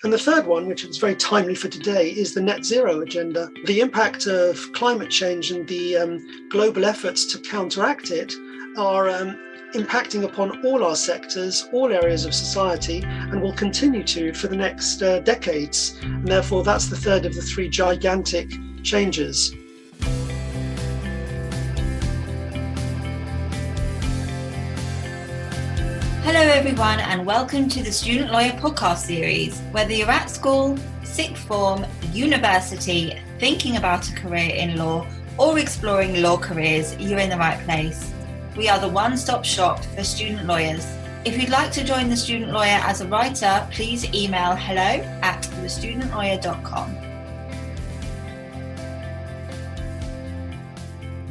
And the third one, which is very timely for today, is the net zero agenda. The impact of climate change and the global efforts to counteract it are impacting upon all our sectors, all areas of society, and will continue to for the next decades. And therefore, that's the third of the three gigantic changes. Hello everyone, and welcome to the Student Lawyer podcast series. Whether you're at school, sixth form, university, thinking about a career in law, or exploring law careers, you're in the right place. We are the one-stop shop for student lawyers. If you'd like to join the Student Lawyer as a writer, please email hello@thestudentlawyer.com.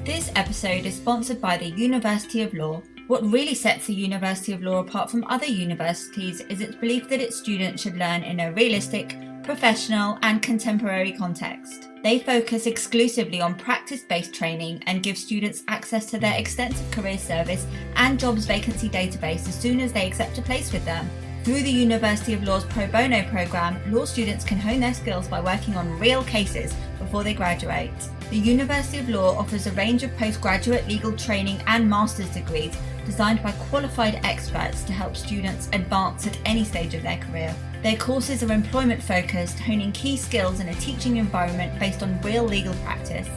This episode is sponsored by the University of Law. What really sets the University of Law apart from other universities is its belief that its students should learn in a realistic, professional, and contemporary context. They focus exclusively on practice-based training and give students access to their extensive career service and jobs vacancy database as soon as they accept a place with them. Through the University of Law's Pro Bono program, law students can hone their skills by working on real cases before they graduate. The University of Law offers a range of postgraduate legal training and master's degrees designed by qualified experts to help students advance at any stage of their career. Their courses are employment-focused, honing key skills in a teaching environment based on real legal practice.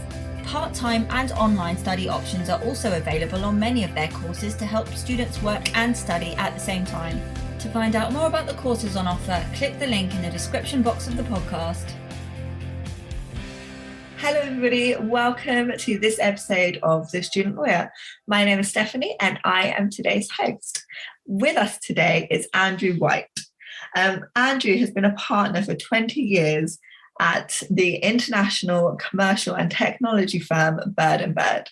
Part-time and online study options are also available on many of their courses to help students work and study at the same time. To find out more about the courses on offer, click the link in the description box of the podcast. Hello everybody, welcome to this episode of The Student Lawyer. My name is Stephanie and I am today's host. With us today is Andrew White. Andrew has been a partner for 20 years at the international commercial and technology firm Bird & Bird.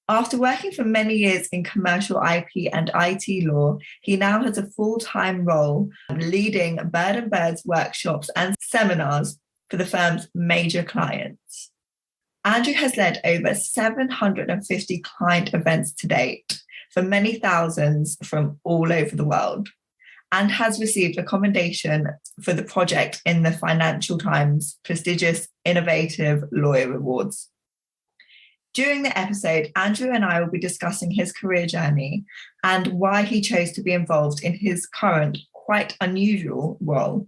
After working for many years in commercial IP and IT law, he now has a full-time role leading Bird & Bird's workshops and seminars for the firm's major clients. Andrew has led over 750 client events to date for many thousands from all over the world, and has received a commendation for the project in the Financial Times' prestigious Innovative Lawyer Awards. During the episode, Andrew and I will be discussing his career journey and why he chose to be involved in his current, quite unusual role.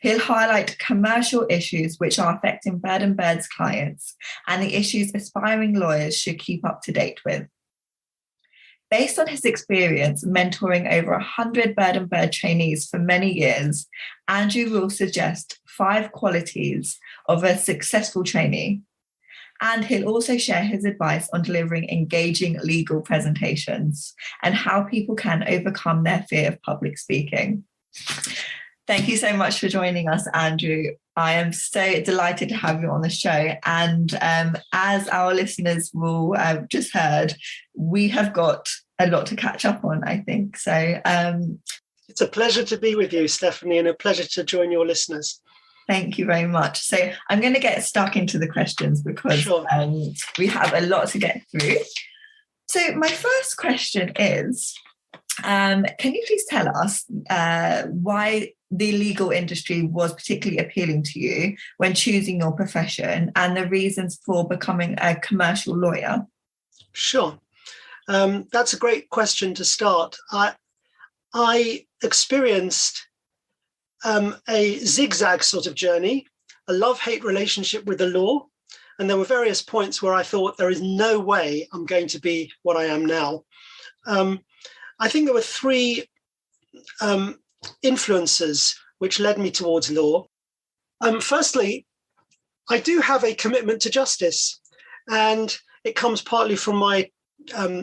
He'll highlight commercial issues which are affecting Bird & Bird's clients and the issues aspiring lawyers should keep up to date with. Based on his experience mentoring over 100 Bird & Bird trainees for many years, Andrew will suggest 5 qualities of a successful trainee. And he'll also share his advice on delivering engaging legal presentations and how people can overcome their fear of public speaking. Thank you so much for joining us, Andrew. I am so delighted to have you on the show. And as our listeners will have just heard, we have got a lot to catch up on, I think. So it's a pleasure to be with you, Stephanie, and a pleasure to join your listeners. Thank you very much. So I'm going to get stuck into the questions because Sure. We have a lot to get through. So my first question is, can you please tell us why the legal industry was particularly appealing to you when choosing your profession and the reasons for becoming a commercial lawyer? Sure. That's a great question to start. I experienced a zigzag sort of journey, a love-hate relationship with the law. And there were various points where I thought there is no way I'm going to be what I am now. I think there were 3 influences which led me towards law. Firstly, I do have a commitment to justice, and it comes partly from my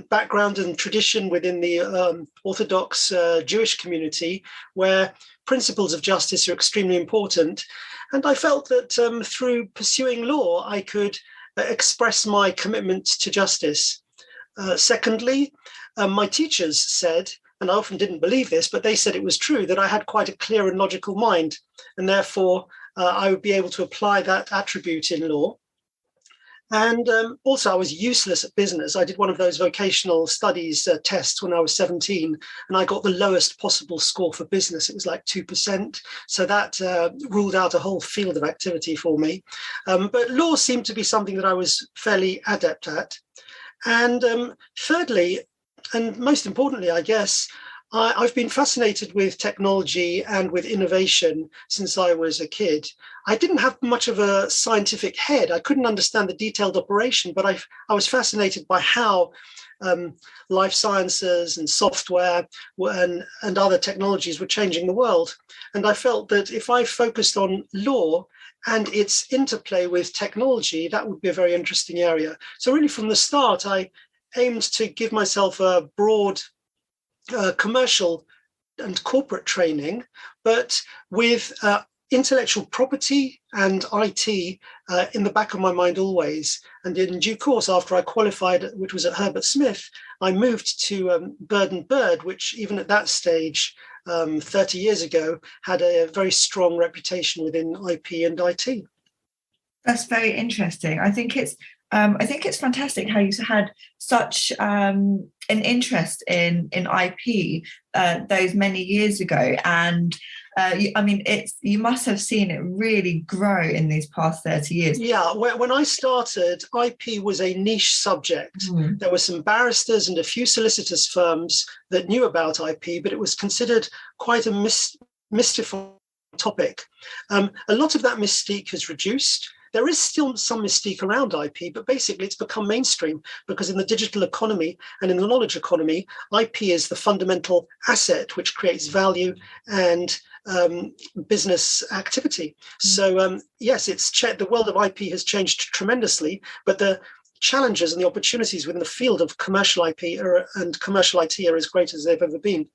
background and tradition within the Orthodox Jewish community, where principles of justice are extremely important. And I felt that through pursuing law, I could express my commitment to justice. Secondly, my teachers said, and I often didn't believe this, but they said it was true, that I had quite a clear and logical mind, and therefore I would be able to apply that attribute in law. And also, I was useless at business. I did one of those vocational studies tests when I was 17, and I got the lowest possible score for business. It was like 2%. So that ruled out a whole field of activity for me. But law seemed to be something that I was fairly adept at. And thirdly, and most importantly, I guess, I've been fascinated with technology and with innovation since I was a kid. I didn't have much of a scientific head. I couldn't understand the detailed operation, but I was fascinated by how life sciences and software and other technologies were changing the world. And I felt that if I focused on law and its interplay with technology, that would be a very interesting area. So really from the start, I aimed to give myself a broad commercial and corporate training, but with intellectual property and IT in the back of my mind always. And in due course, after I qualified, which was at Herbert Smith, I moved to Bird & Bird, which even at that stage, 30 years ago, had a very strong reputation within IP and IT. That's very interesting. I think it's fantastic how you had such an interest in IP those many years ago, and you must have seen it really grow in these past 30 years. Yeah, when I started, IP was a niche subject. There were some barristers and a few solicitors firms that knew about IP, but it was considered quite a mystified topic. A lot of that mystique has reduced. There is still some mystique around IP, but basically it's become mainstream because in the digital economy and in the knowledge economy, IP is the fundamental asset which creates value and business activity. So yes, the world of IP has changed tremendously, but the challenges and the opportunities within the field of commercial IP and commercial IT are as great as they've ever been.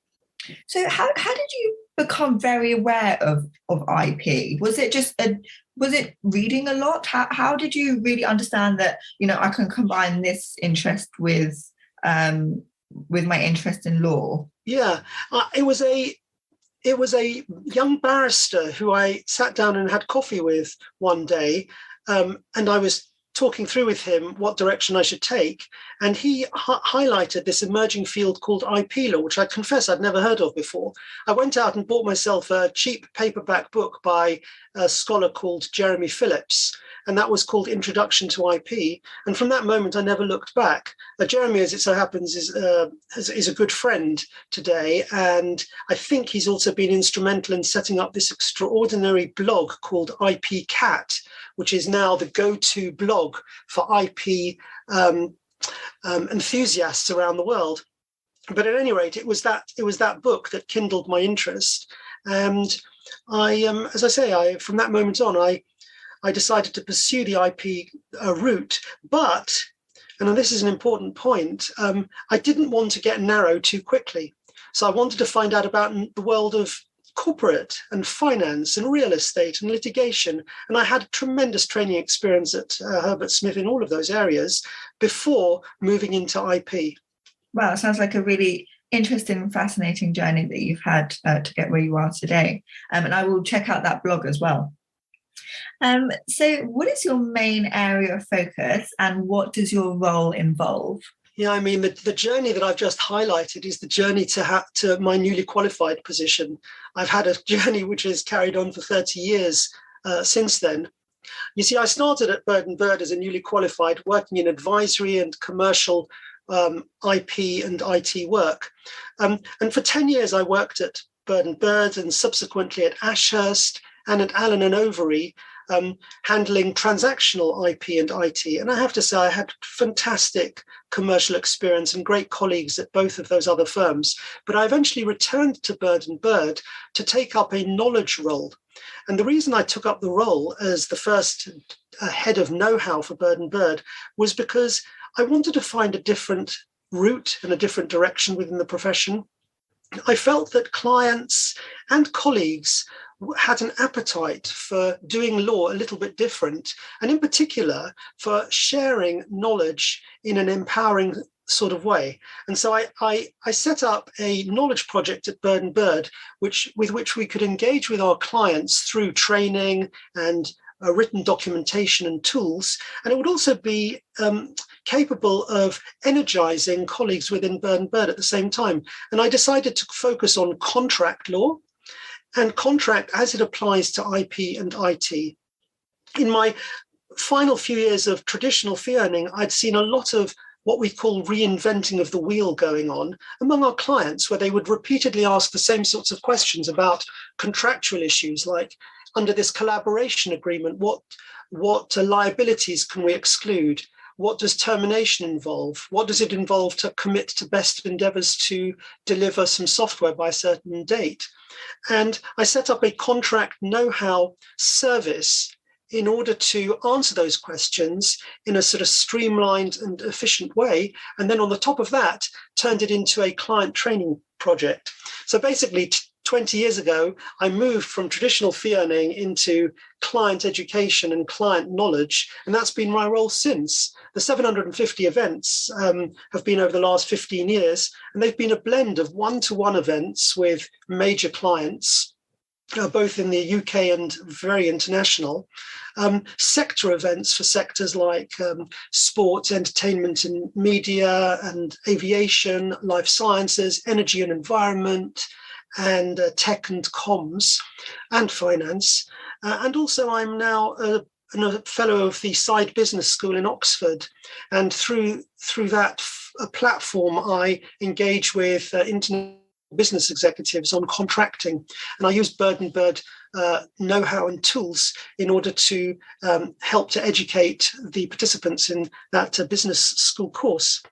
So how did you become very aware of IP? Was it reading a lot? How did you really understand that, I can combine this interest with my interest in law? Yeah, it was a young barrister who I sat down and had coffee with one day, and I was talking through with him what direction I should take. And he highlighted this emerging field called IP law, which I confess I'd never heard of before. I went out and bought myself a cheap paperback book by a scholar called Jeremy Phillips, and that was called Introduction to IP. And from that moment, I never looked back. Jeremy, as it so happens, is a good friend today. And I think he's also been instrumental in setting up this extraordinary blog called IP Cat, which is now the go-to blog for IP enthusiasts around the world. But at any rate, it was that book that kindled my interest. And I, as I say, from that moment on, I decided to pursue the IP route. But, and this is an important point, I didn't want to get narrow too quickly. So I wanted to find out about the world of corporate and finance and real estate and litigation. And I had tremendous training experience at Herbert Smith in all of those areas before moving into IP. Wow, it sounds like a really interesting and fascinating journey that you've had to get where you are today. And I will check out that blog as well. So what is your main area of focus and what does your role involve? Yeah, I mean, the journey that I've just highlighted is the journey to my newly qualified position. I've had a journey which has carried on for 30 years since then. You see, I started at Bird & Bird as a newly qualified, working in advisory and commercial IP and IT work. And for 10 years, I worked at Bird & Bird and subsequently at Ashurst and at Allen & Overy, handling transactional IP and IT. And I have to say, I had fantastic commercial experience and great colleagues at both of those other firms. But I eventually returned to Bird & Bird to take up a knowledge role. And the reason I took up the role as the first head of know-how for Bird & Bird was because I wanted to find a different route and a different direction within the profession. I felt that clients and colleagues had an appetite for doing law a little bit different, and in particular for sharing knowledge in an empowering sort of way. And so I set up a knowledge project at Bird & Bird, with which we could engage with our clients through training and written documentation and tools. And it would also be capable of energizing colleagues within Bird & Bird at the same time. And I decided to focus on contract law and contract as it applies to IP and IT. In my final few years of traditional fee earning, I'd seen a lot of what we call reinventing of the wheel going on among our clients, where they would repeatedly ask the same sorts of questions about contractual issues, like under this collaboration agreement, what liabilities can we exclude? What does termination involve? What does it involve to commit to best endeavors to deliver some software by a certain date? And I set up a contract know-how service in order to answer those questions in a sort of streamlined and efficient way. And then on the top of that, turned it into a client training project. So basically, 20 years ago, I moved from traditional fee earning into client education and client knowledge. And that's been my role since. The 750 events have been over the last 15 years, and they've been a blend of one-to-one events with major clients, both in the UK and very international, sector events for sectors like sports, entertainment and media, and aviation, life sciences, energy and environment, and tech and comms, and finance. And also I'm now a fellow of the Side Business School in Oxford. And through that platform, I engage with international business executives on contracting. And I use Bird & Bird know-how and tools in order to help to educate the participants in that business school course.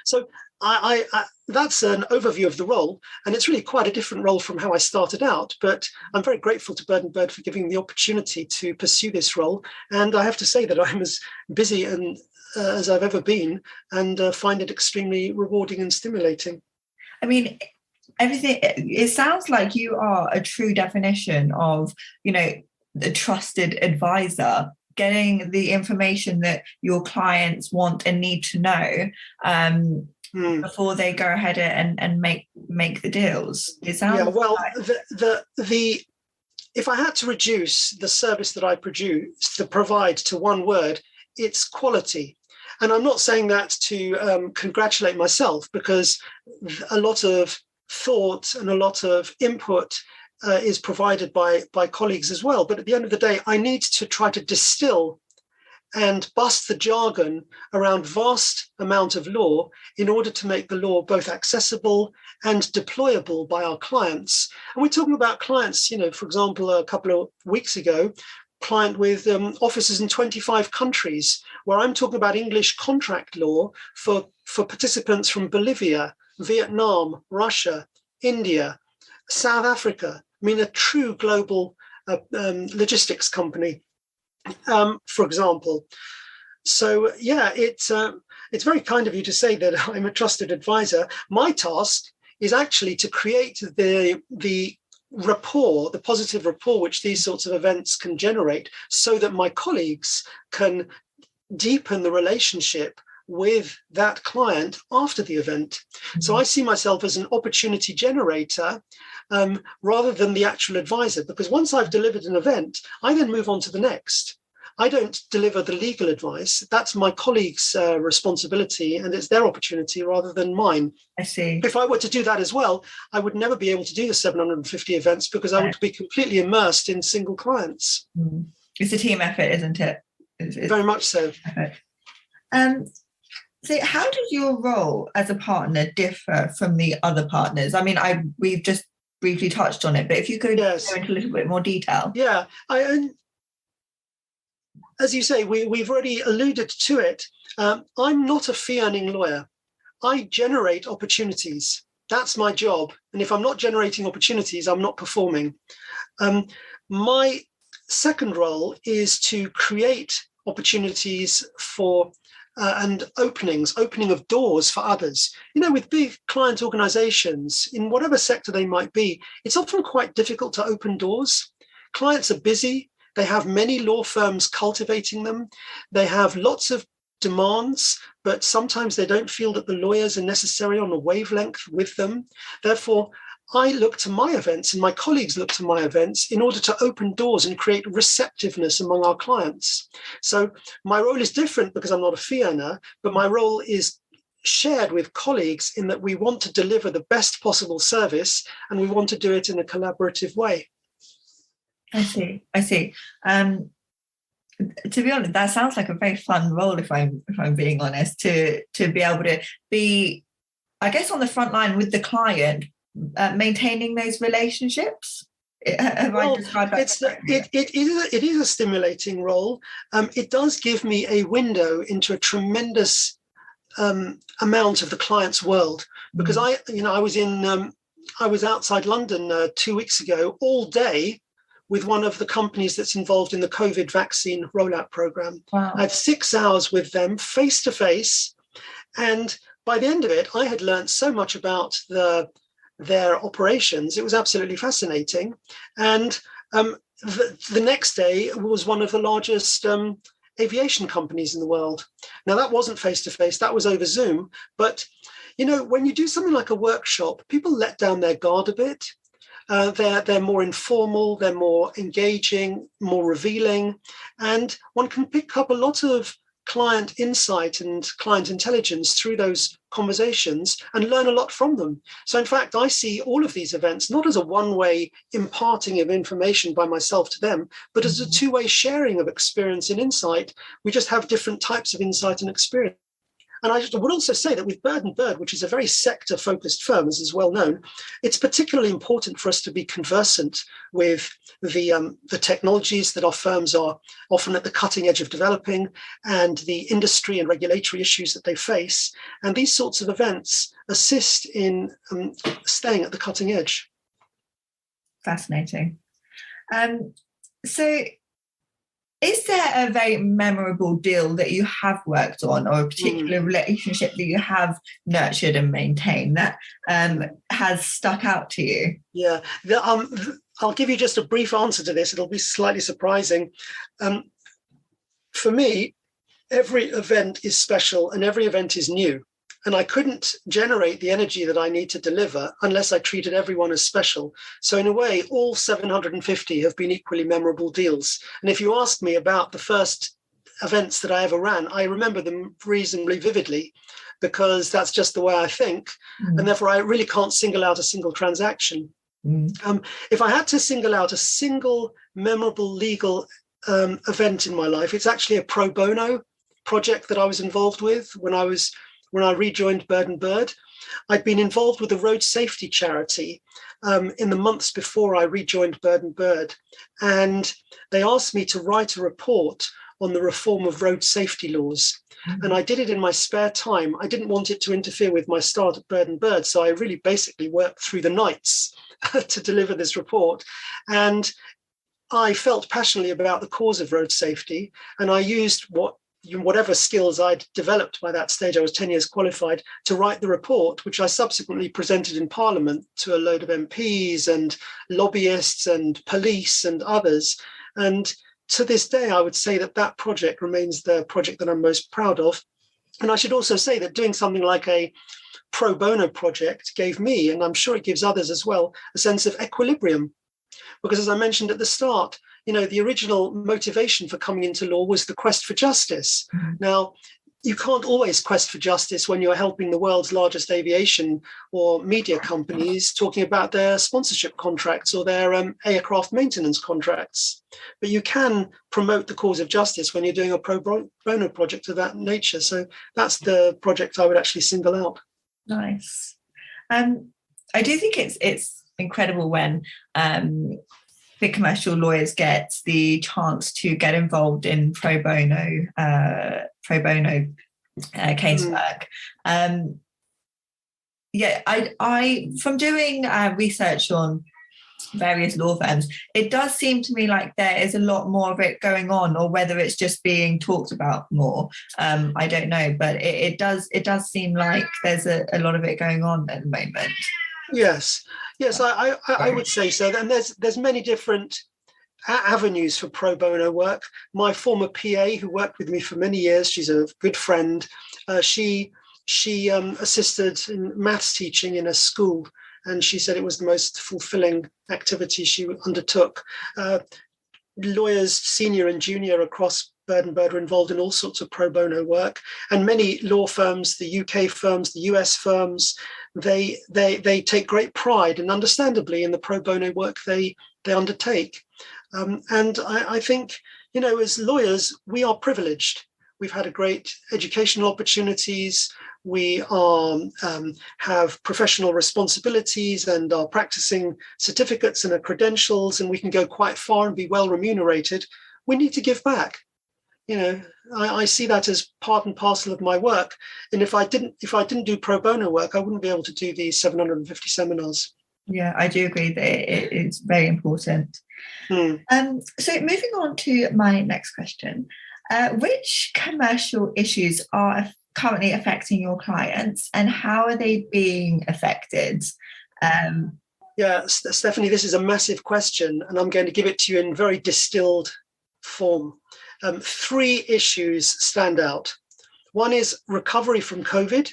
So I that's an overview of the role, and it's really quite a different role from how I started out, but I'm very grateful to Bird & Bird for giving me the opportunity to pursue this role. And I have to say that I'm as busy and as I've ever been, and find it extremely rewarding and stimulating. I mean, it sounds like you are a true definition of, the trusted advisor, getting the information that your clients want and need to know before they go ahead and make the deals. It sounds the if I had to reduce the service that I provide to one word, it's quality. And I'm not saying that to congratulate myself, because a lot of thought and a lot of input is provided by colleagues as well. But at the end of the day, I need to try to distill and bust the jargon around vast amount of law in order to make the law both accessible and deployable by our clients. And we're talking about clients, for example, a couple of weeks ago, client with offices in 25 countries, where I'm talking about English contract law for participants from Bolivia, Vietnam, Russia, India, South Africa. I mean, a true global logistics company, for example. So, yeah, it's very kind of you to say that I'm a trusted advisor. My task is actually to create the rapport, the positive rapport which these sorts of events can generate, so that my colleagues can deepen the relationship with that client after the event. Mm-hmm. So I see myself as an opportunity generator rather than the actual advisor, because once I've delivered an event, I then move on to the next. I don't deliver the legal advice. That's my colleagues' responsibility, and it's their opportunity rather than mine. I see. If I were to do that as well, I would never be able to do the 750 events, because I would be completely immersed in single clients. Mm. It's a team effort, isn't it? It's very much so. So how does your role as a partner differ from the other partners? I mean, we've just briefly touched on it, but if you could go into a little bit more detail. Yeah, as you say, we've already alluded to it. I'm not a fee-earning lawyer. I generate opportunities. That's my job. And if I'm not generating opportunities, I'm not performing. My second role is to create opportunities for and opening of doors for others. With big client organizations, in whatever sector they might be, it's often quite difficult to open doors. Clients are busy. They have many law firms cultivating them. They have lots of demands, but sometimes they don't feel that the lawyers are necessary on a wavelength with them. Therefore, I look to my events and my colleagues look to my events in order to open doors and create receptiveness among our clients. So my role is different because I'm not a fee earner, but my role is shared with colleagues in that we want to deliver the best possible service and we want to do it in a collaborative way. I see. To be honest, that sounds like a very fun role, if I'm being honest, to be able to be, I guess, on the front line with the client, maintaining those relationships. Have I described that correctly? It is a stimulating role. It does give me a window into a tremendous amount of the client's world, because I was outside London 2 weeks ago all day with one of the companies that's involved in the COVID vaccine rollout program. Wow. I had 6 hours with them face to face. And by the end of it, I had learned so much about their operations. It was absolutely fascinating. And the next day was one of the largest aviation companies in the world. Now, that wasn't face to face, that was over Zoom. But, when you do something like a workshop, people let down their guard a bit. They're more informal, they're more engaging, more revealing, and one can pick up a lot of client insight and client intelligence through those conversations and learn a lot from them. So in fact, I see all of these events not as a one-way imparting of information by myself to them, but as a two-way sharing of experience and insight. We just have different types of insight and experience. And I would also say that with Bird & Bird, which is a very sector-focused firm, as is well known, it's particularly important for us to be conversant with the technologies that our firms are often at the cutting edge of developing, and the industry and regulatory issues that they face. And these sorts of events assist in staying at the cutting edge. Fascinating. So is there a very memorable deal that you have worked on, or a particular relationship that you have nurtured and maintained that has stuck out to you? Yeah, I'll give you just a brief answer to this. It'll be slightly surprising. For me, every event is special and every event is new. And I couldn't generate the energy that I need to deliver unless I treated everyone as special. So in a way, all 750 have been equally memorable deals. And if you ask me about the first events that I ever ran, I remember them reasonably vividly, because that's just the way I think. And therefore, I really can't single out a single transaction. If I had to single out a single memorable legal event in my life, it's actually a pro bono project that I was involved with when I rejoined Bird & Bird. I'd been involved with a road safety charity in the months before I rejoined Bird & Bird. And they asked me to write a report on the reform of road safety laws. And I did it in my spare time. I didn't want it to interfere with my start at Bird & Bird. So I really basically worked through the nights to deliver this report. And I felt passionately about the cause of road safety. And I used whatever skills I'd developed by that stage, I was 10 years qualified, to write the report, which I subsequently presented in Parliament to a load of MPs and lobbyists and police and others. And to this day, I would say that project remains the project that I'm most proud of. And I should also say that doing something like a pro bono project gave me, and I'm sure it gives others as well, a sense of equilibrium. Because as I mentioned at the start, the original motivation for coming into law was the quest for justice. Now, you can't always quest for justice when you're helping the world's largest aviation or media companies talking about their sponsorship contracts or their aircraft maintenance contracts. But you can promote the cause of justice when you're doing a pro bono project of that nature. So that's the project I would actually single out. Nice. I do think it's incredible when big commercial lawyers get the chance to get involved in pro bono casework. I from doing research on various law firms, it does seem to me like there is a lot more of it going on, or whether it's just being talked about more. I don't know, but it does seem like there's a lot of it going on at the moment. Yes, I would say so. And there's many different avenues for pro bono work. My former PA, who worked with me for many years, she's a good friend. She assisted in maths teaching in a school, and she said it was the most fulfilling activity she undertook. Lawyers, senior and junior across Bird and Bird, are involved in all sorts of pro bono work, and many law firms, the UK firms, the US firms, they take great pride, and understandably, in the pro bono work they undertake. And I think, as lawyers, we are privileged. We've had a great educational opportunities. We have professional responsibilities and are practicing certificates and credentials, and we can go quite far and be well remunerated. We need to give back. I see that as part and parcel of my work. And if I didn't do pro bono work, I wouldn't be able to do these 750 seminars. Yeah, I do agree that it's very important. So moving on to my next question, which commercial issues are currently affecting your clients, and how are they being affected? Yeah, Stephanie, this is a massive question, and I'm going to give it to you in very distilled form. 3 issues stand out. One is recovery from COVID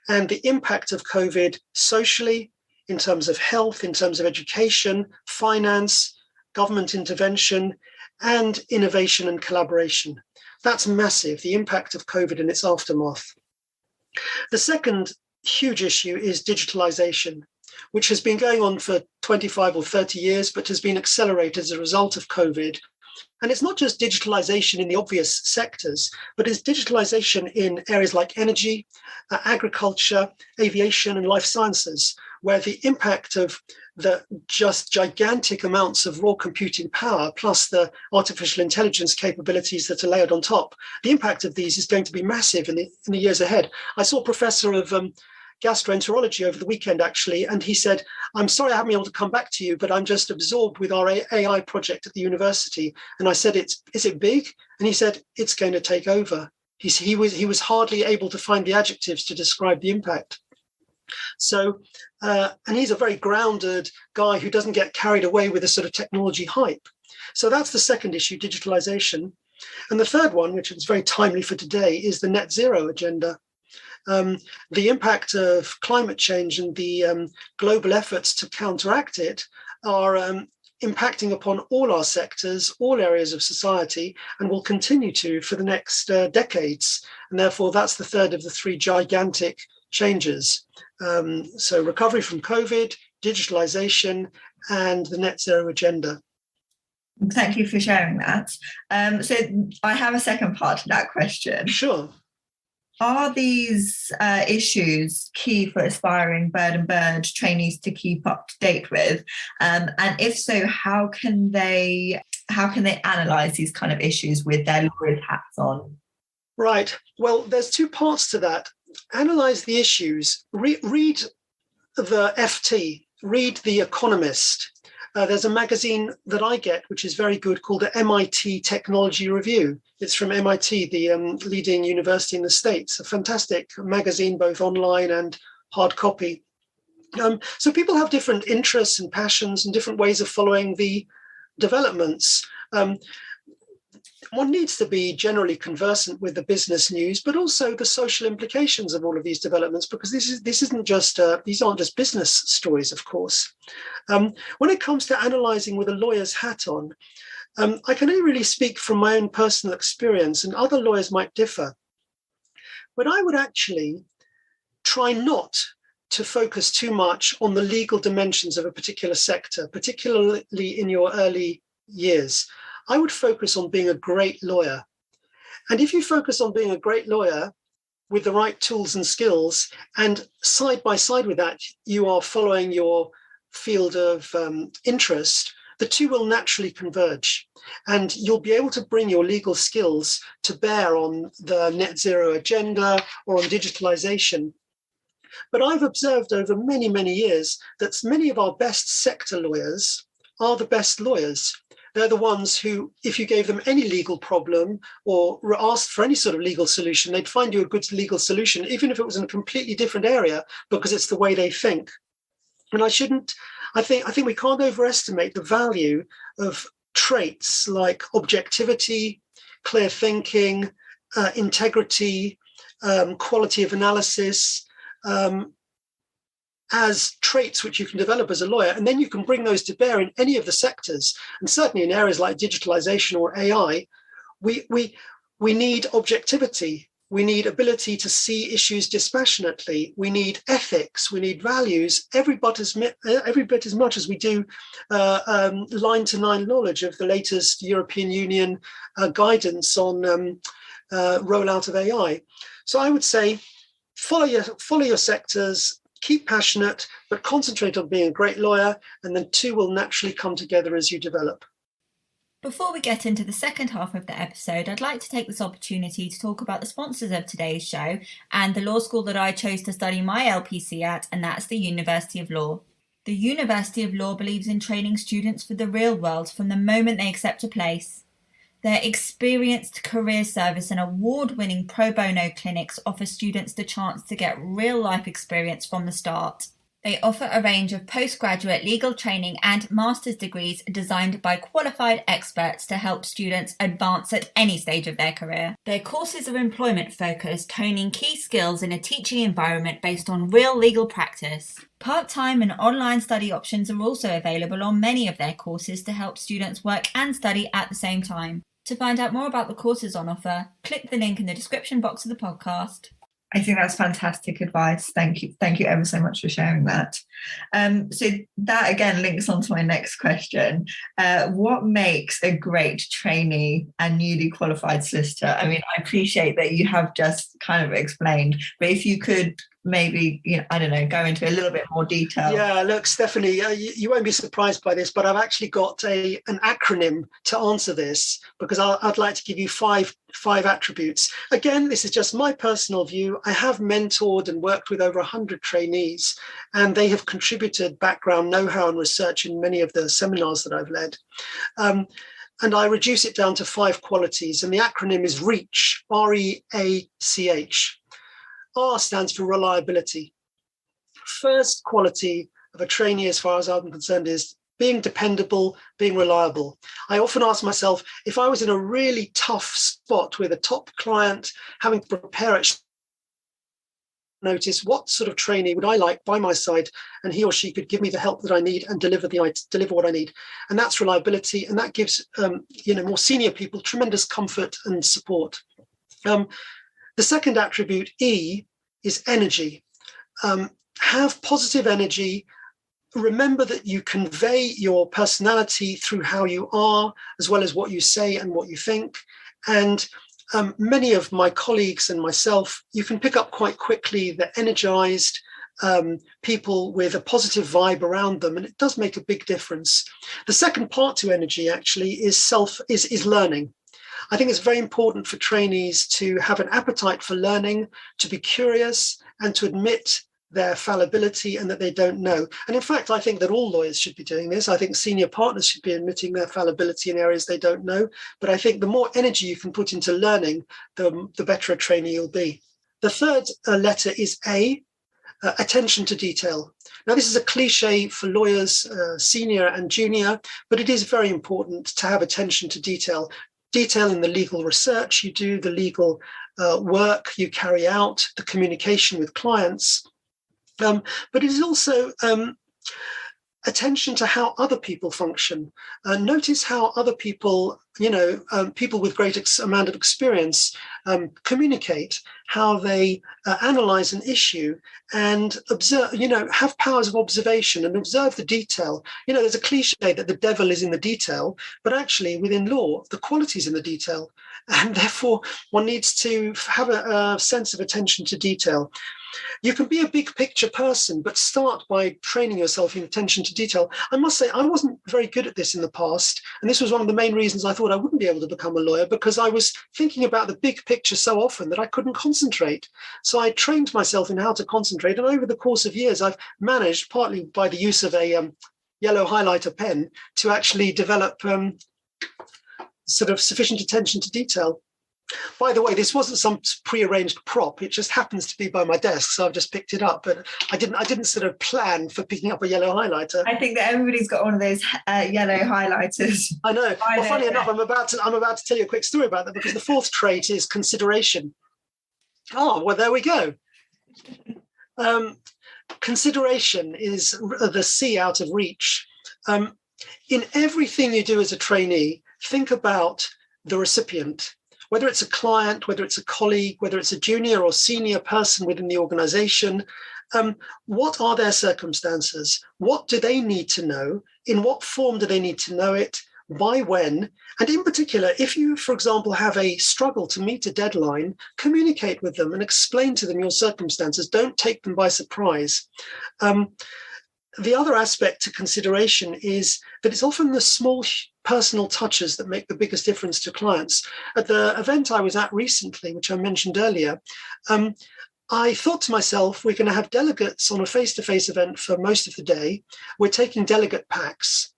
and the impact of COVID socially, in terms of health, in terms of education, finance, government intervention, and innovation and collaboration. That's massive, the impact of COVID and its aftermath. The second huge issue is digitalization, which has been going on for 25 or 30 years, but has been accelerated as a result of COVID. And it's not just digitalization in the obvious sectors, but it's digitalization in areas like energy, agriculture, aviation, and life sciences, where the impact of the just gigantic amounts of raw computing power, plus the artificial intelligence capabilities that are layered on top, the impact of these is going to be massive in the years ahead. I saw a professor of gastroenterology over the weekend, actually, and he said, I'm sorry I haven't been able to come back to you, but I'm just absorbed with our AI project at the university. And I said, is it big? And he said, it's going to take over. He was hardly able to find the adjectives to describe the impact. So, and he's a very grounded guy who doesn't get carried away with a sort of technology hype. So that's the second issue, digitalization. And the third one, which is very timely for today, is the net zero agenda. The impact of climate change and the global efforts to counteract it are impacting upon all our sectors, all areas of society, and will continue to for the next decades. And therefore, that's the third of the 3 gigantic changes. So recovery from COVID, digitalization, and the net zero agenda. Thank you for sharing that. So I have a second part to that question. Sure. Are these issues key for aspiring Bird and Bird trainees to keep up to date with? And if so, how can they analyse these kind of issues with their lawyer's hats on? Right. Well, there's 2 parts to that. Analyse the issues. Read the FT. Read The Economist. There's a magazine that I get, which is very good, called the MIT Technology Review. It's from MIT, the leading university in the States. A fantastic magazine, both online and hard copy. So people have different interests and passions and different ways of following the developments. One needs to be generally conversant with the business news, but also the social implications of all of these developments, because these aren't just business stories, of course. When it comes to analysing with a lawyer's hat on, I can only really speak from my own personal experience, and other lawyers might differ. But I would actually try not to focus too much on the legal dimensions of a particular sector, particularly in your early years. I would focus on being a great lawyer. And if you focus on being a great lawyer with the right tools and skills, and side by side with that, you are following your field of interest, the 2 will naturally converge. And you'll be able to bring your legal skills to bear on the net zero agenda or on digitalization. But I've observed over many, many years that many of our best sector lawyers are the best lawyers. They're the ones who, if you gave them any legal problem or asked for any sort of legal solution, they'd find you a good legal solution, even if it was in a completely different area, because it's the way they think. And I think we can't overestimate the value of traits like objectivity, clear thinking, integrity, quality of analysis, as traits which you can develop as a lawyer, and then you can bring those to bear in any of the sectors. And certainly in areas like digitalization or AI, we need objectivity. We need ability to see issues dispassionately. We need ethics. We need values. Every bit as much as we do line-to-line knowledge of the latest European Union guidance on rollout of AI. So I would say follow your sectors, keep passionate, but concentrate on being a great lawyer, and then two will naturally come together as you develop. Before we get into the second half of the episode, I'd like to take this opportunity to talk about the sponsors of today's show and the law school that I chose to study my LPC at, and that's the University of Law. The University of Law believes in training students for the real world from the moment they accept a place. Their experienced career service and award-winning pro bono clinics offer students the chance to get real-life experience from the start. They offer a range of postgraduate legal training and master's degrees designed by qualified experts to help students advance at any stage of their career. Their courses are employment-focused, honing key skills in a teaching environment based on real legal practice. Part-time and online study options are also available on many of their courses to help students work and study at the same time. To find out more about the courses on offer, click the link in the description box of the podcast. I think that's fantastic advice. Thank you. Thank you ever so much for sharing that. So that again links on to my next question. What makes a great trainee and newly qualified solicitor? I mean, I appreciate that you have just kind of explained, but if you could maybe, go into a little bit more detail. Yeah, look, Stephanie, you won't be surprised by this, but I've actually got an acronym to answer this, because I'd like to give you five attributes. Again, this is just my personal view. I have mentored and worked with over 100 trainees, and they have contributed background know-how and research in many of the seminars that I've led. And I reduce it down to 5 qualities, and the acronym is REACH, REACH. R stands for reliability. First quality of a trainee, as far as I'm concerned, is being dependable, being reliable. I often ask myself, if I was in a really tough spot with a top client, having to prepare at notice, what sort of trainee would I like by my side, and he or she could give me the help that I need and deliver what I need. And that's reliability, and that gives more senior people tremendous comfort and support. The second attribute, E, is energy. Have positive energy. Remember that you convey your personality through how you are, as well as what you say and what you think. And many of my colleagues and myself, you can pick up quite quickly the energized people with a positive vibe around them, and it does make a big difference. The second part to energy actually is learning. I think it's very important for trainees to have an appetite for learning, to be curious, and to admit their fallibility and that they don't know. And in fact, I think that all lawyers should be doing this. I think senior partners should be admitting their fallibility in areas they don't know. But I think the more energy you can put into learning, the better a trainee you'll be. The third letter is A, attention to detail. Now, this is a cliche for lawyers, senior and junior, but it is very important to have attention to detail. Detail in the legal research you do, the legal work you carry out, the communication with clients. But it is also attention to how other people function. Notice how other people, people with great amount of experience communicate, how they analyze an issue and observe, have powers of observation and observe the detail. There's a cliche that the devil is in the detail, but actually within law, the quality is in the detail. And therefore, one needs to have a sense of attention to detail. You can be a big picture person, but start by training yourself in attention to detail. I must say, I wasn't very good at this in the past. And this was one of the main reasons I thought I wouldn't be able to become a lawyer, because I was thinking about the big picture so often that I couldn't concentrate. So I trained myself in how to concentrate. And over the course of years, I've managed, partly by the use of a yellow highlighter pen, to actually develop sort of sufficient attention to detail. By the way, this wasn't some prearranged prop. It just happens to be by my desk, so I've just picked it up. But I didn't sort of plan for picking up a yellow highlighter. I think that everybody's got one of those yellow highlighters. I know. Well, funny enough, I'm about to tell you a quick story about that, because the fourth trait is consideration. Oh, well, there we go. consideration is the C out of reach. In everything you do as a trainee, think about the recipient, whether it's a client, whether it's a colleague, whether it's a junior or senior person within the organization. What are their circumstances? What do they need to know? In what form do they need to know it? By when? And in particular, if you, for example, have a struggle to meet a deadline, communicate with them and explain to them your circumstances. Don't take them by surprise. The other aspect to consideration is that it's often the small personal touches that make the biggest difference to clients. At the event I was at recently, which I mentioned earlier, I thought to myself, we're going to have delegates on a face-to-face event for most of the day. We're taking delegate packs.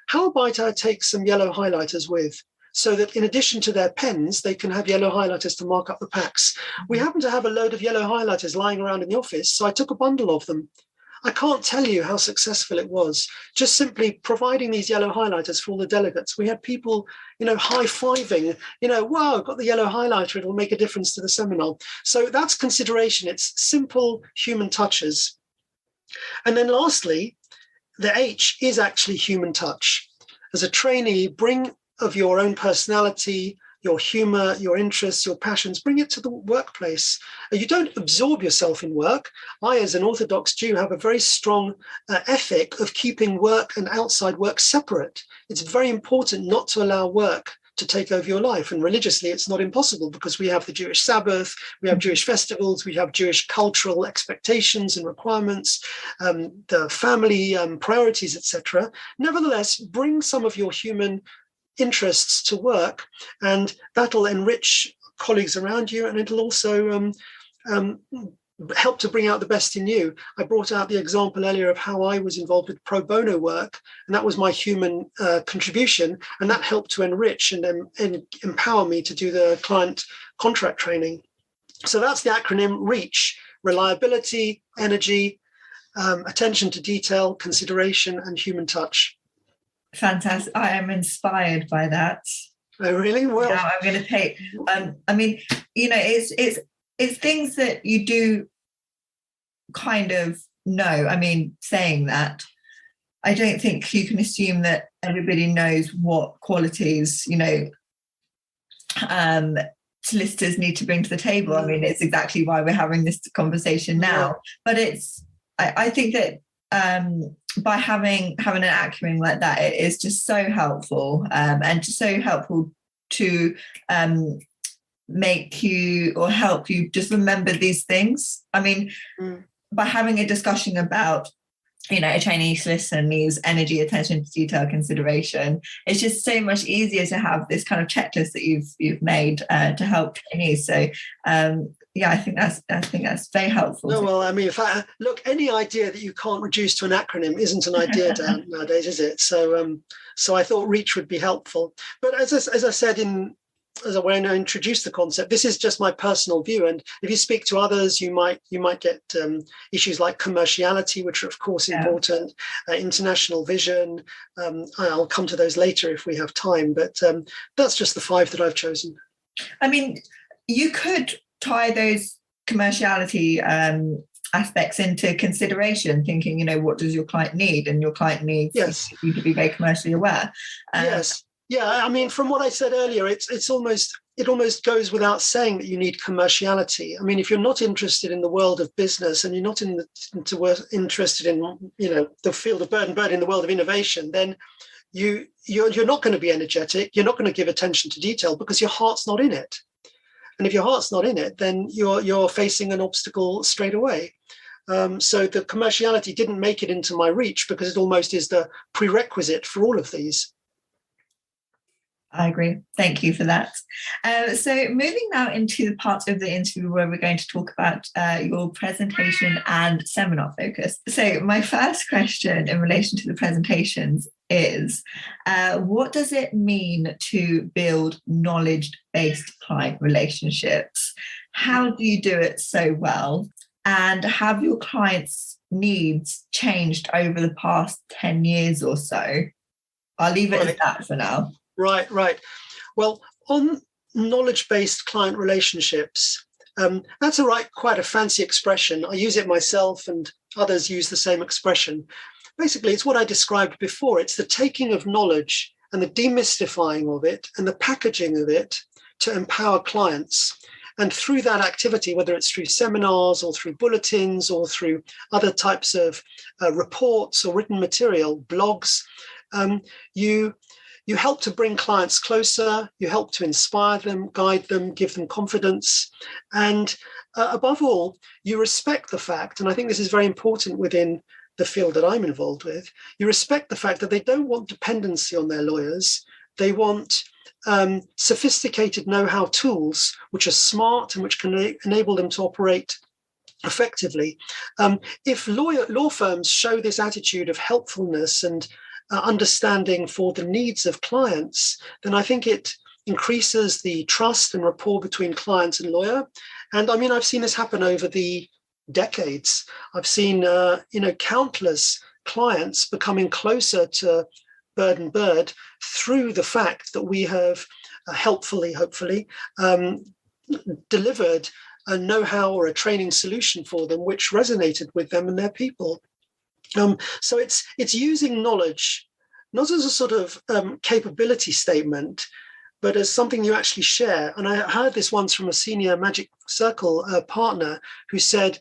How about I take some yellow highlighters with, so that in addition to their pens, they can have yellow highlighters to mark up the packs. We happen to have a load of yellow highlighters lying around in the office, so I took a bundle of them. I can't tell you how successful it was, just simply providing these yellow highlighters for all the delegates. We had people, high-fiving, wow, I've got the yellow highlighter, it'll make a difference to the seminar. So that's consideration. It's simple human touches. And then lastly, the H is actually human touch. As a trainee, bring of your own personality, your humor, your interests, your passions, bring it to the workplace. You don't absorb yourself in work. I, as an Orthodox Jew, have a very strong ethic of keeping work and outside work separate. It's very important not to allow work to take over your life. And religiously, it's not impossible because we have the Jewish Sabbath, we have Jewish festivals, we have Jewish cultural expectations and requirements, the family priorities, etc. Nevertheless, bring some of your human interests to work, and that'll enrich colleagues around you, and it'll also help to bring out the best in you. I brought out the example earlier of how I was involved with pro bono work, and that was my human contribution, and that helped to enrich and empower me to do the client contract training. So that's the acronym REACH: reliability, energy, attention to detail, consideration, and human touch. Fantastic. I am inspired by that. Oh, really? Well, now I'm going to take, it's things that you do kind of know. I mean, saying that, I don't think you can assume that everybody knows what qualities, solicitors need to bring to the table. I mean, it's exactly why we're having this conversation now. But I think that by having an acronym like that, it is just so helpful, and just so helpful to make you or help you just remember these things. I mean, by having a discussion about, a trainee solicitor needs energy, attention to detail, consideration, it's just so much easier to have this kind of checklist that you've made to help trainees. So I think that's very helpful. No, well, I mean, look, any idea that you can't reduce to an acronym isn't an idea nowadays, is it? So I thought REACH would be helpful. But as I said when I introduced the concept, this is just my personal view. And if you speak to others, you might get issues like commerciality, which are of course important, international vision. I'll come to those later if we have time. But that's just the 5 that I've chosen. I mean, you could tie those commerciality aspects into consideration, thinking, what does your client need? And your client needs you to be very commercially aware. Yes. Yeah, I mean, from what I said earlier, it almost goes without saying that you need commerciality. I mean, if you're not interested in the world of business and you're not interested in, the field of bird and bird in the world of innovation, then you're not going to be energetic. You're not going to give attention to detail because your heart's not in it. And if your heart's not in it, then you're facing an obstacle straight away. So the commerciality didn't make it into my REACH because it almost is the prerequisite for all of these. I agree. Thank you for that. So moving now into the part of the interview where we're going to talk about your presentation and seminar focus. So my first question in relation to the presentations is, what does it mean to build knowledge-based client relationships? How do you do it so well? And have your clients' needs changed over the past 10 years or so? I'll leave it at that for now. Right. Well, on knowledge-based client relationships, that's quite a fancy expression. I use it myself, and Others use the same expression. Basically, it's what I described before. It's the taking of knowledge and the demystifying of it and the packaging of it to empower clients. And through that activity, whether it's through seminars or through bulletins or through other types of reports or written material, blogs, you help to bring clients closer, you help to inspire them, guide them, give them confidence. And above all, you respect the fact, and I think this is very important within the field that I'm involved with, you respect the fact that they don't want dependency on their lawyers. They want sophisticated know-how tools which are smart and which can enable them to operate effectively. If law firms show this attitude of helpfulness and understanding for the needs of clients, then I think it increases the trust and rapport between clients and lawyer. And I mean, I've seen this happen over the decades. I've seen, countless clients becoming closer to Bird & Bird through the fact that we have hopefully, delivered a know-how or a training solution for them which resonated with them and their people. So it's using knowledge not as a sort of capability statement, but as something you actually share. And I heard this once from a senior Magic Circle partner who said,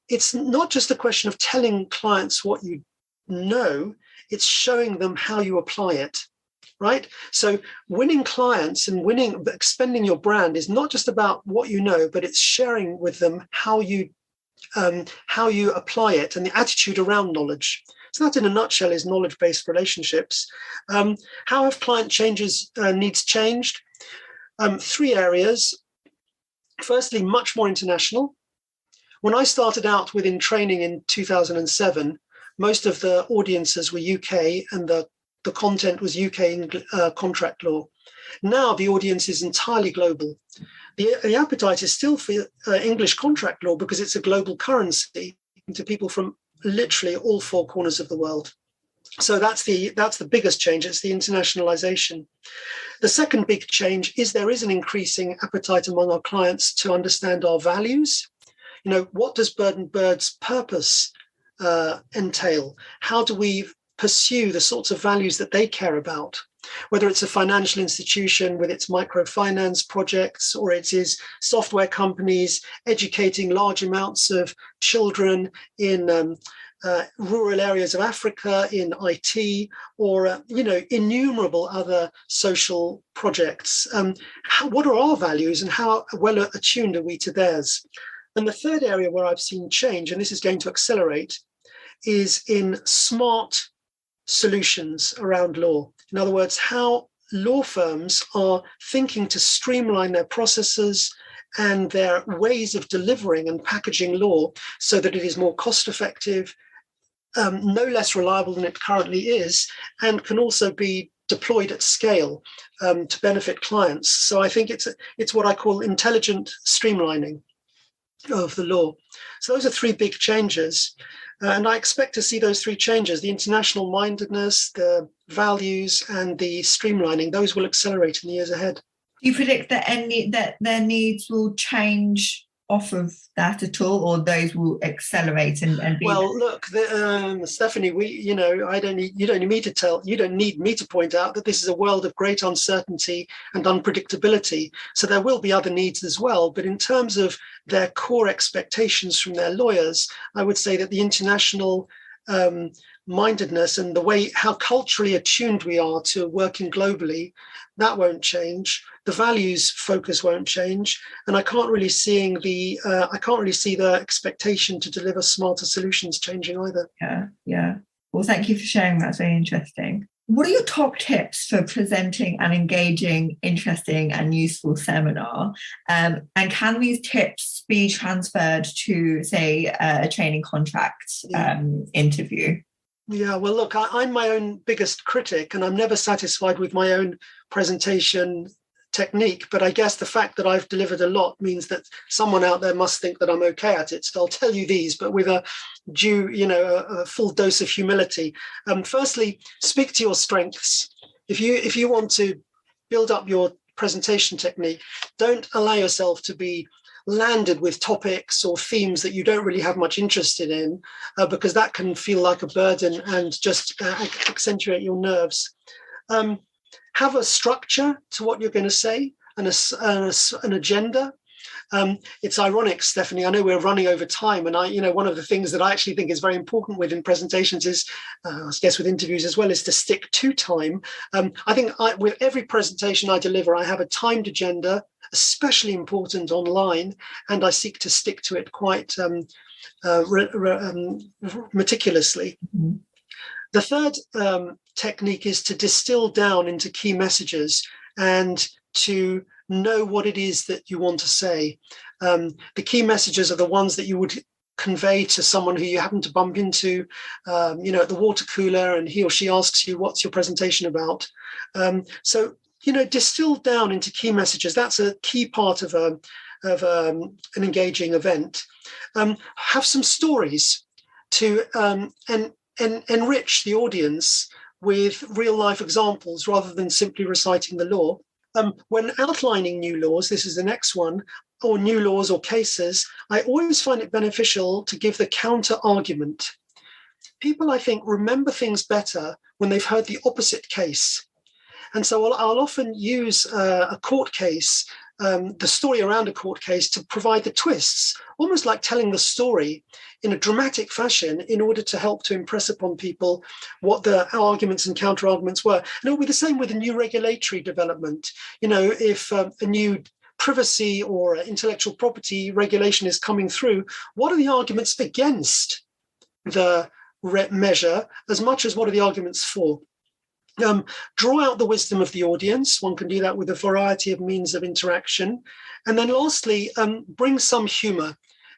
it's not just a question of telling clients what you know, it's showing them how you apply it, right? So winning clients and expanding your brand is not just about what you know, but it's sharing with them how you apply it and the attitude around knowledge. So that in a nutshell is knowledge-based relationships. How have client needs changed? 3 areas. Firstly, much more international. When I started out within training in 2007, most of the audiences were UK and the content was UK contract law. Now the audience is entirely global. The appetite is still for English contract law because it's a global currency to people from literally all 4 corners of the world. So that's the biggest change. It's the internationalization. The second big change is there is an increasing appetite among our clients to understand our values. What does Bird & Bird's purpose entail? How do we pursue the sorts of values that they care about? Whether it's a financial institution with its microfinance projects, or it is software companies educating large amounts of children in rural areas of Africa in IT, or innumerable other social projects. What are our values and how well attuned are we to theirs? And the third area where I've seen change, and this is going to accelerate, is in smart solutions around law. In other words, how law firms are thinking to streamline their processes and their ways of delivering and packaging law so that it is more cost effective, no less reliable than it currently is, and can also be deployed at scale to benefit clients. So I think it's what I call intelligent streamlining of the law. So those are 3 big changes. And I expect to see those 3 changes: the international mindedness, the values, and the streamlining. Those will accelerate in the years ahead. Do you predict that their needs will change off of that at all, or those will accelerate and be? Well, look, Stephanie, you don't need me to point out that this is a world of great uncertainty and unpredictability. So there will be other needs as well. But in terms of their core expectations from their lawyers, I would say that the international mindedness and the way how culturally attuned we are to working globally, that won't change. The values focus won't change, and I can't really see the expectation to deliver smarter solutions changing either. Yeah. Well, thank you for sharing that. It's very interesting. What are your top tips for presenting an engaging, interesting, and useful seminar? And can these tips be transferred to, say, a training contract interview? Yeah, well, look, I'm my own biggest critic, and I'm never satisfied with my own presentation technique. But I guess the fact that I've delivered a lot means that someone out there must think that I'm okay at it. So I'll tell you these, but with a full dose of humility. Firstly, speak to your strengths. If you want to build up your presentation technique, don't allow yourself to be landed with topics or themes that you don't really have much interest in, because that can feel like a burden and just accentuate your nerves. Have a structure to what you're going to say and an agenda. It's ironic, Stephanie, I know we're running over time, and one of the things that I actually think is very important within presentations is, I guess with interviews as well, is to stick to time. I think with every presentation I deliver, I have a timed agenda, especially important online, and I seek to stick to it quite meticulously. Mm-hmm. The third technique is to distill down into key messages and to know what it is that you want to say. The key messages are the ones that you would convey to someone who you happen to bump into, at the water cooler, and he or she asks you, what's your presentation about? So distill down into key messages. That's a key part of an engaging event. Have some stories to enrich the audience with real life examples rather than simply reciting the law. When outlining new laws, this is the next one, or new laws or cases, I always find it beneficial to give the counter argument. People, I think, remember things better when they've heard the opposite case. And so I'll often use a court case, the story around a court case, to provide the twists, almost like telling the story in a dramatic fashion in order to help to impress upon people what the arguments and counter arguments were. And it'll be the same with a new regulatory development. If a new privacy or intellectual property regulation is coming through, what are the arguments against the measure as much as what are the arguments for? Draw out the wisdom of the audience. One can do that with a variety of means of interaction. And then lastly, bring some humor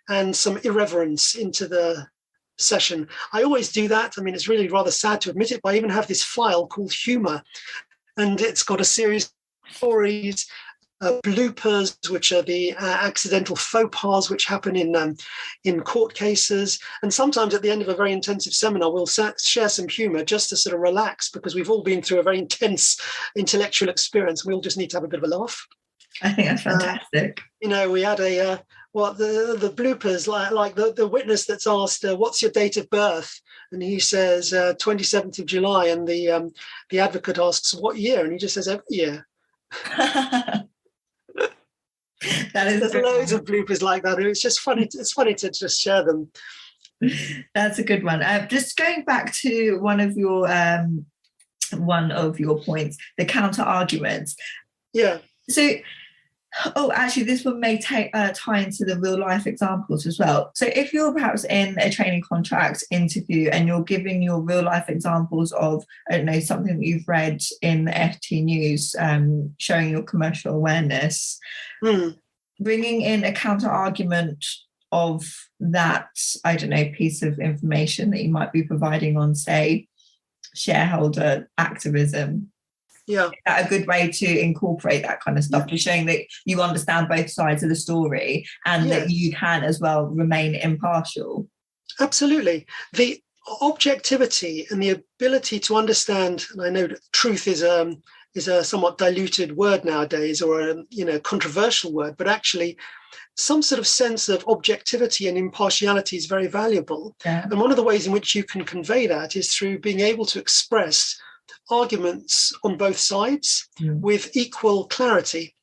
and some irreverence into the session. I always do that. I mean, it's really rather sad to admit it, but I even have this file called Humor, and it's got a series of stories, bloopers, which are the accidental faux pas which happen in court cases. And sometimes at the end of a very intensive seminar, we'll share some humor just to sort of relax, because we've all been through a very intense intellectual experience. We all just need to have a bit of a laugh. I think that's fantastic. We had the bloopers, like the witness that's asked, what's your date of birth? And he says 27th of July. And the advocate asks, what year? And he just says, every year. There's loads of bloopers like that. It's just funny. It's funny to just share them. That's a good one. Just going back to one of your points, the counter arguments. Yeah. So, actually, this one may tie into the real life examples as well. So, if you're perhaps in a training contract interview and you're giving your real life examples of, I don't know, something that you've read in the FT News, showing your commercial awareness, bringing in a counter argument of that, I don't know, piece of information that you might be providing on, say, shareholder activism. Yeah. Is that a good way to incorporate that kind of stuff, just showing that you understand both sides of the story and that you can as well remain impartial? Absolutely. The objectivity and the ability to understand, and I know that truth is a somewhat diluted word nowadays, or a controversial word, but actually some sort of sense of objectivity and impartiality is very valuable. Yeah. And one of the ways in which you can convey that is through being able to express arguments on both sides with equal clarity.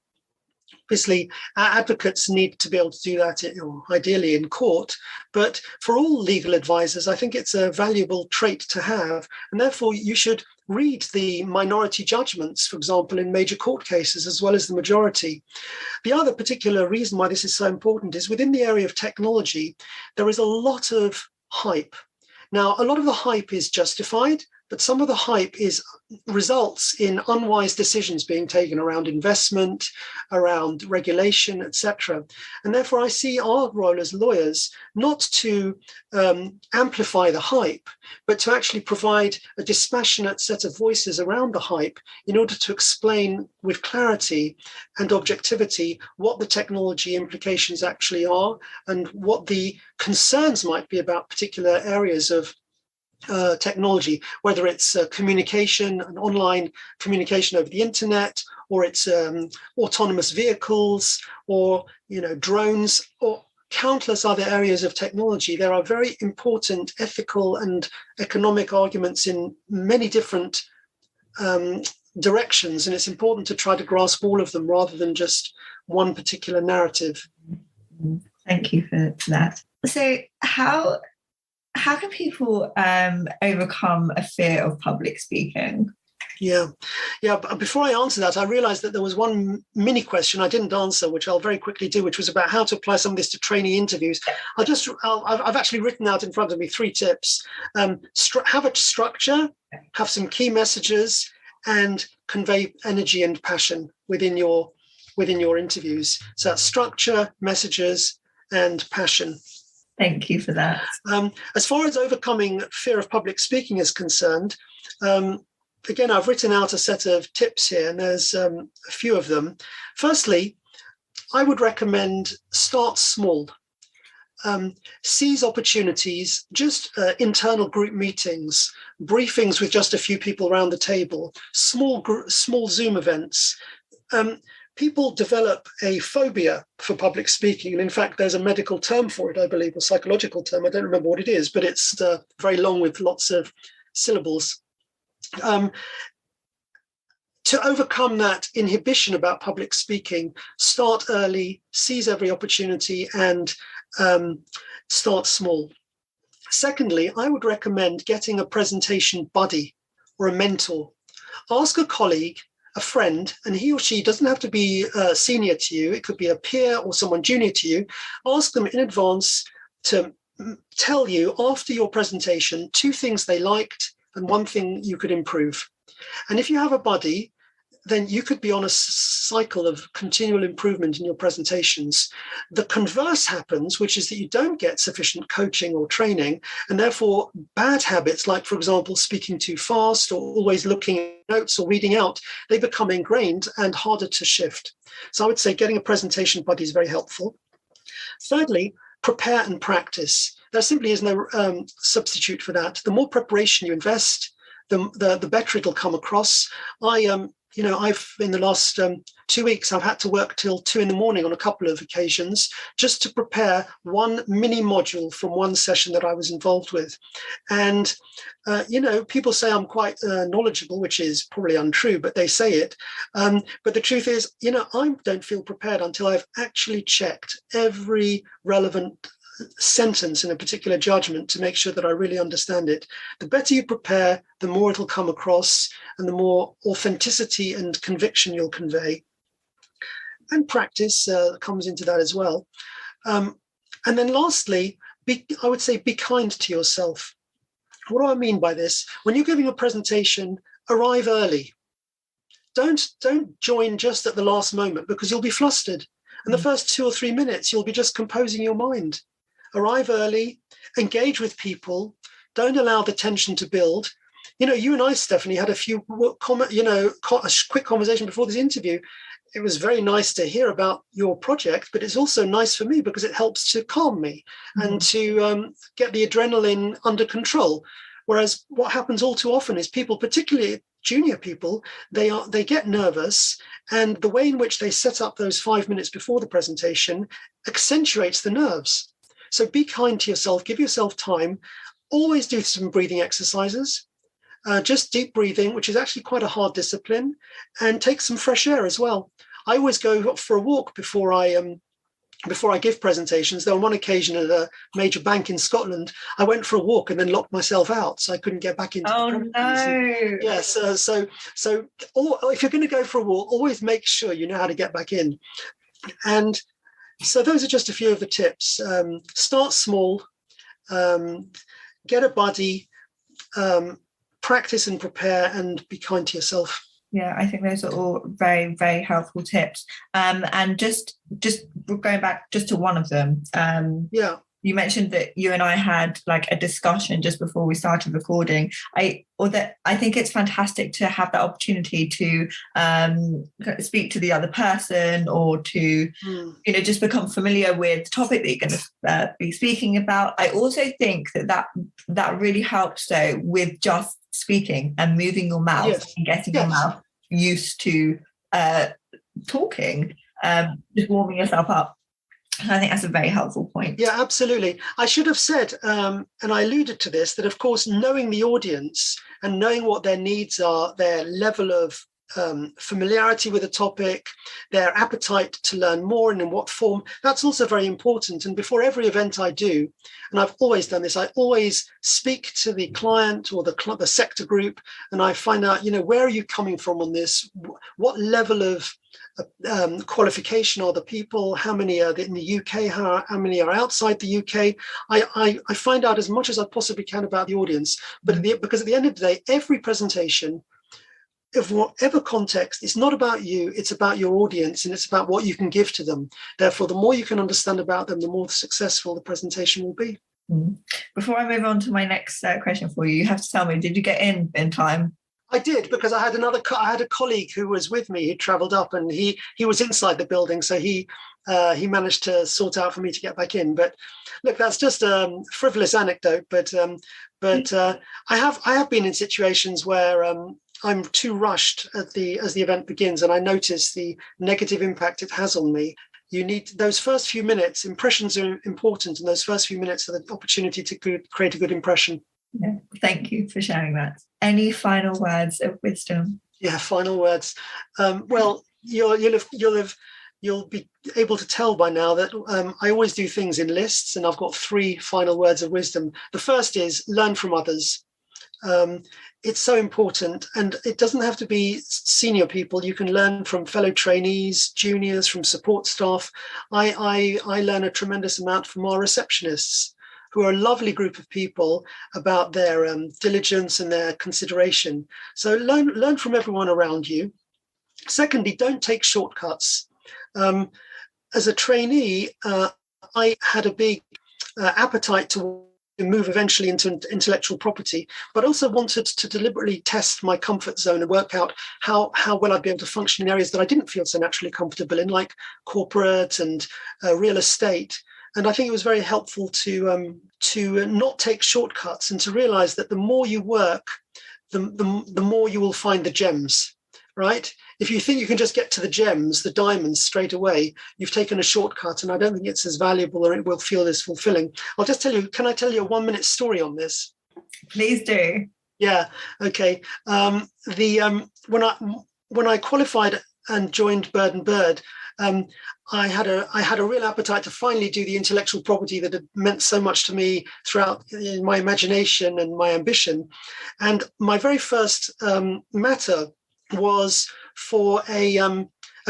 Obviously, our advocates need to be able to do that, ideally in court, but for all legal advisors, I think it's a valuable trait to have, and therefore you should read the minority judgments, for example, in major court cases, as well as the majority. The other particular reason why this is so important is within the area of technology, there is a lot of hype. Now, a lot of the hype is justified, but some of the hype results in unwise decisions being taken around investment, around regulation, etc. And therefore, I see our role as lawyers not to amplify the hype, but to actually provide a dispassionate set of voices around the hype in order to explain with clarity and objectivity what the technology implications actually are and what the concerns might be about particular areas of technology, whether it's communication and online communication over the internet, or it's autonomous vehicles, or drones, or countless other areas of technology. There are very important ethical and economic arguments in many different directions, and it's important to try to grasp all of them rather than just one particular narrative. Thank you for that. So how can people overcome a fear of public speaking? Yeah. But before I answer that, I realized that there was one mini question I didn't answer, which I'll very quickly do, which was about how to apply some of this to trainee interviews. I've actually written out in front of me 3 tips. Have a structure, have some key messages, and convey energy and passion within your interviews. So that's structure, messages, and passion. Thank you for that. As far as overcoming fear of public speaking is concerned, again, I've written out a set of tips here, and there's a few of them. Firstly, I would recommend start small. Seize opportunities, just internal group meetings, briefings with just a few people around the table, small Zoom events. People develop a phobia for public speaking. And in fact, there's a medical term for it, I believe, a psychological term. I don't remember what it is, but it's very long with lots of syllables. To overcome that inhibition about public speaking, start early, seize every opportunity, and start small. Secondly, I would recommend getting a presentation buddy or a mentor. Ask a colleague, a friend, and he or she doesn't have to be senior to you. It could be a peer or someone junior to you. Ask them in advance to tell you after your presentation 2 things they liked and 1 thing you could improve. And if you have a buddy, then you could be on a cycle of continual improvement in your presentations. The converse happens, which is that you don't get sufficient coaching or training, and therefore bad habits, like, for example, speaking too fast or always looking at notes or reading out, they become ingrained and harder to shift. So I would say getting a presentation buddy is very helpful. Thirdly, prepare and practice. There simply is no substitute for that. The more preparation you invest, the better it'll come across. I've in the last 2 weeks, I've had to work till 2 a.m. on a couple of occasions just to prepare 1 mini module from 1 session that I was involved with. And, people say I'm quite knowledgeable, which is probably untrue, but they say it. But the truth is, I don't feel prepared until I've actually checked every relevant sentence in a particular judgment to make sure that I really understand it. The better you prepare, the more it'll come across and the more authenticity and conviction you'll convey. And practice comes into that as well. And then lastly, I would say be kind to yourself. What do I mean by this? When you're giving a presentation, arrive early. Don't join just at the last moment, because you'll be flustered. And the first 2 or 3 minutes, you'll be just composing your mind. Arrive early, engage with people, don't allow the tension to build. You and I, Stephanie, had a quick conversation before this interview. It was very nice to hear about your project, but it's also nice for me because it helps to calm me and to get the adrenaline under control. Whereas what happens all too often is people, particularly junior people, they get nervous, and the way in which they set up those 5 minutes before the presentation accentuates the nerves. So be kind to yourself, give yourself time, always do some breathing exercises, just deep breathing, which is actually quite a hard discipline, and take some fresh air as well. I always go for a walk before I give presentations. Though on one occasion at a major bank in Scotland, I went for a walk and then locked myself out, so I couldn't get back into the premises. No. Yes, so if you're going to go for a walk, always make sure you know how to get back in. And so those are just a few of the tips. Start small, get a buddy, practice and prepare, and be kind to yourself. Yeah, I think those are all very, very helpful tips. And just going back just to one of them. you mentioned that you and I had like a discussion just before we started recording. I think it's fantastic to have that opportunity to speak to the other person, or to just become familiar with the topic that you're going to be speaking about. I also think that really helps though with just speaking and moving your mouth and getting your mouth used to talking, just warming yourself up. I think that's a very helpful point. Yeah, absolutely. I should have said, and I alluded to this, that of course, knowing the audience and knowing what their needs are, their level of familiarity with a topic, their appetite to learn more and in what form, that's also very important. And before every event I do, and I've always done this, I always speak to the client or the sector group, and I find out, where are you coming from on this? What level of qualification are the people? How many are in the UK? How many are outside the UK? I find out as much as I possibly can about the audience. But because at the end of the day, every presentation, of whatever context, it's not about you, it's about your audience, and it's about what you can give to them. Therefore, the more you can understand about them, the more successful the presentation will be. Before I move on to my next question for you, you have to tell me, did you get in time? I did, because I had a colleague who was with me, who travelled up, and he was inside the building, so he managed to sort out for me to get back in. But look, that's just a frivolous anecdote. But I have been in situations where I'm too rushed as the event begins, and I notice the negative impact it has on me. You need those first few minutes. Impressions are important, and those first few minutes are the opportunity to create a good impression. Yeah, thank you for sharing that. Any final words of wisdom? Yeah, final words. Well, you'll be able to tell by now that I always do things in lists, and I've got 3 final words of wisdom. The first is learn from others. It's so important, and it doesn't have to be senior people. You can learn from fellow trainees, juniors, from support staff. I learn a tremendous amount from our receptionists, who are a lovely group of people, about their diligence and their consideration. So learn from everyone around you. Secondly, don't take shortcuts. As a trainee, I had a big appetite to move eventually into intellectual property, but also wanted to deliberately test my comfort zone and work out how well I'd be able to function in areas that I didn't feel so naturally comfortable in, like corporate and real estate. And I think it was very helpful to not take shortcuts, and to realize that the more you work, the more you will find the gems, right? If you think you can just get to the gems, the diamonds straight away, you've taken a shortcut, and I don't think it's as valuable, or it will feel as fulfilling. I'll just tell you, can I tell you a 1-minute story on this? Please do. Yeah, okay. When I qualified and joined Bird & Bird, I had a real appetite to finally do the intellectual property that had meant so much to me throughout my imagination and my ambition. And my very first matter was for a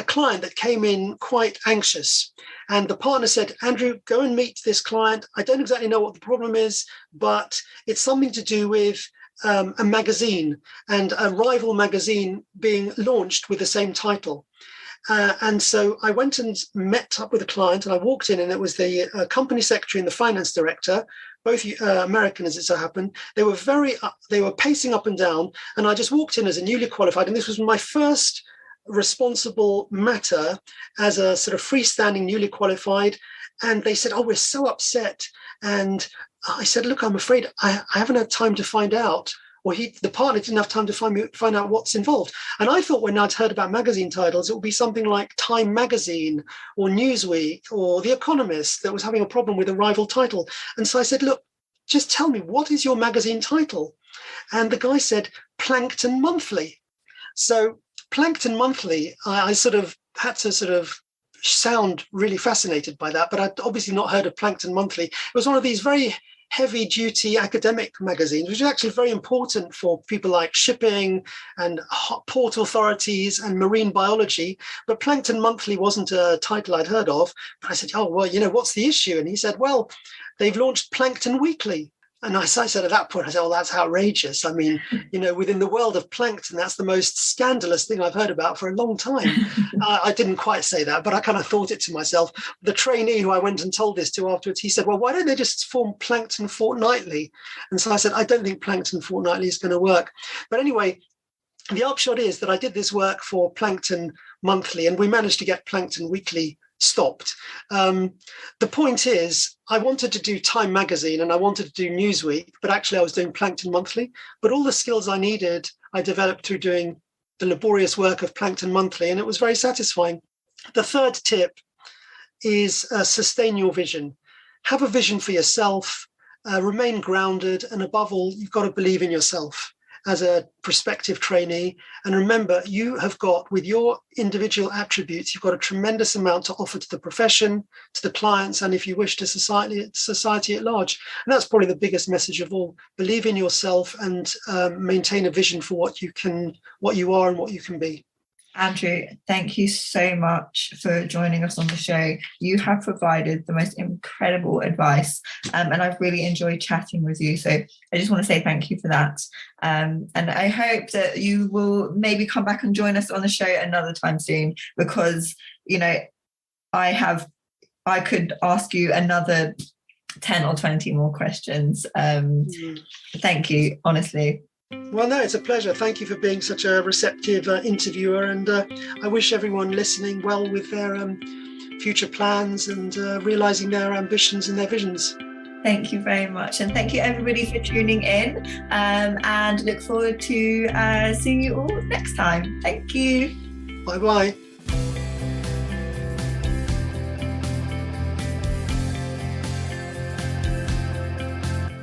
client that came in quite anxious. And the partner said, Andrew, go and meet this client. I don't exactly know what the problem is, but it's something to do with a magazine, and a rival magazine being launched with the same title. And so I went and met up with a client, and I walked in, and it was the company secretary and the finance director, both American as it so happened. They were pacing up and down, and I just walked in as a newly qualified, and this was my first responsible matter as a sort of freestanding newly qualified. And they said, oh, we're so upset. And I said, look, I'm afraid I haven't had time to find out. Or the partner didn't have time to find out what's involved. And I thought, when I'd heard about magazine titles, it would be something like Time Magazine or Newsweek or The Economist that was having a problem with a rival title. And so I said, look, just tell me, what is your magazine title? And the guy said, Plankton Monthly. So Plankton Monthly, I sort of had to sort of sound really fascinated by that, but I'd obviously not heard of Plankton Monthly. It was one of these very heavy-duty academic magazines, which is actually very important for people like shipping and port authorities and marine biology. But Plankton Monthly wasn't a title I'd heard of. But I said, oh, well, what's the issue? And he said, well, they've launched Plankton Weekly. And I said at that point, I said, "Oh, that's outrageous. I mean, within the world of plankton, that's the most scandalous thing I've heard about for a long time." I didn't quite say that, but I kind of thought it to myself. The trainee who I went and told this to afterwards, he said, "Well, why don't they just form plankton fortnightly?" And so I said, "I don't think plankton fortnightly is going to work." But anyway, the upshot is that I did this work for plankton monthly, and we managed to get plankton weekly stopped. The point is, I wanted to do Time magazine and I wanted to do Newsweek, but actually I was doing Plankton Monthly. But all the skills I needed, I developed through doing the laborious work of Plankton Monthly, and it was very satisfying. The third tip is sustain your vision. Have a vision for yourself, remain grounded, and above all, you've got to believe in yourself as a prospective trainee. And remember, you have got, with your individual attributes, you've got a tremendous amount to offer to the profession, to the clients, and if you wish, to society at large. And that's probably the biggest message of all. Believe in yourself and maintain a vision for what you are and what you can be. Andrew, thank you so much for joining us on the show. You have provided the most incredible advice, and I've really enjoyed chatting with you. So I just want to say thank you for that. And I hope that you will maybe come back and join us on the show another time soon, because, I could ask you another 10 or 20 more questions. Thank you, honestly. Well, no, it's a pleasure. Thank you for being such a receptive interviewer, and I wish everyone listening well with their future plans and realising their ambitions and their visions. Thank you very much, and thank you everybody for tuning in, and look forward to seeing you all next time. Thank you. Bye-bye.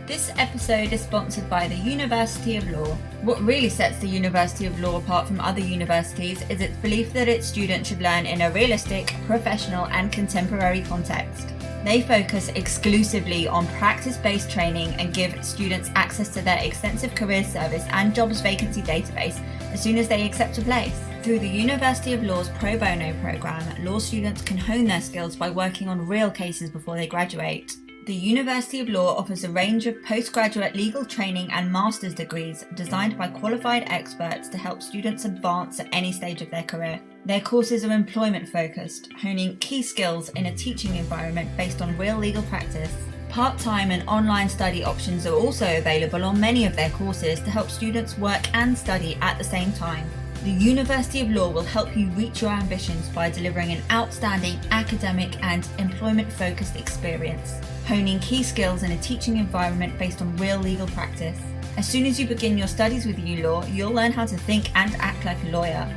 This episode is sponsored by the University of Law. What really sets the University of Law apart from other universities is its belief that its students should learn in a realistic, professional and contemporary context. They focus exclusively on practice-based training and give students access to their extensive career service and jobs vacancy database as soon as they accept a place. Through the University of Law's Pro Bono program, law students can hone their skills by working on real cases before they graduate. The University of Law offers a range of postgraduate legal training and master's degrees designed by qualified experts to help students advance at any stage of their career. Their courses are employment focused, honing key skills in a teaching environment based on real legal practice. Part-time and online study options are also available on many of their courses to help students work and study at the same time. The University of Law will help you reach your ambitions by delivering an outstanding academic and employment-focused experience, honing key skills in a teaching environment based on real legal practice. As soon as you begin your studies with ULaw, you'll learn how to think and act like a lawyer.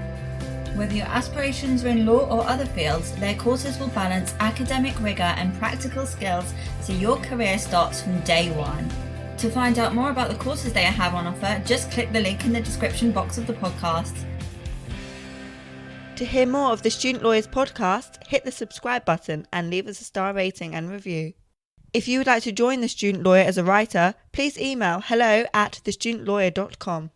Whether your aspirations are in law or other fields, their courses will balance academic rigour and practical skills so your career starts from day one. To find out more about the courses they have on offer, just click the link in the description box of the podcast. To hear more of the Student Lawyers podcast, hit the subscribe button and leave us a star rating and review. If you would like to join the Student Lawyer as a writer, please email hello@thestudentlawyer.com.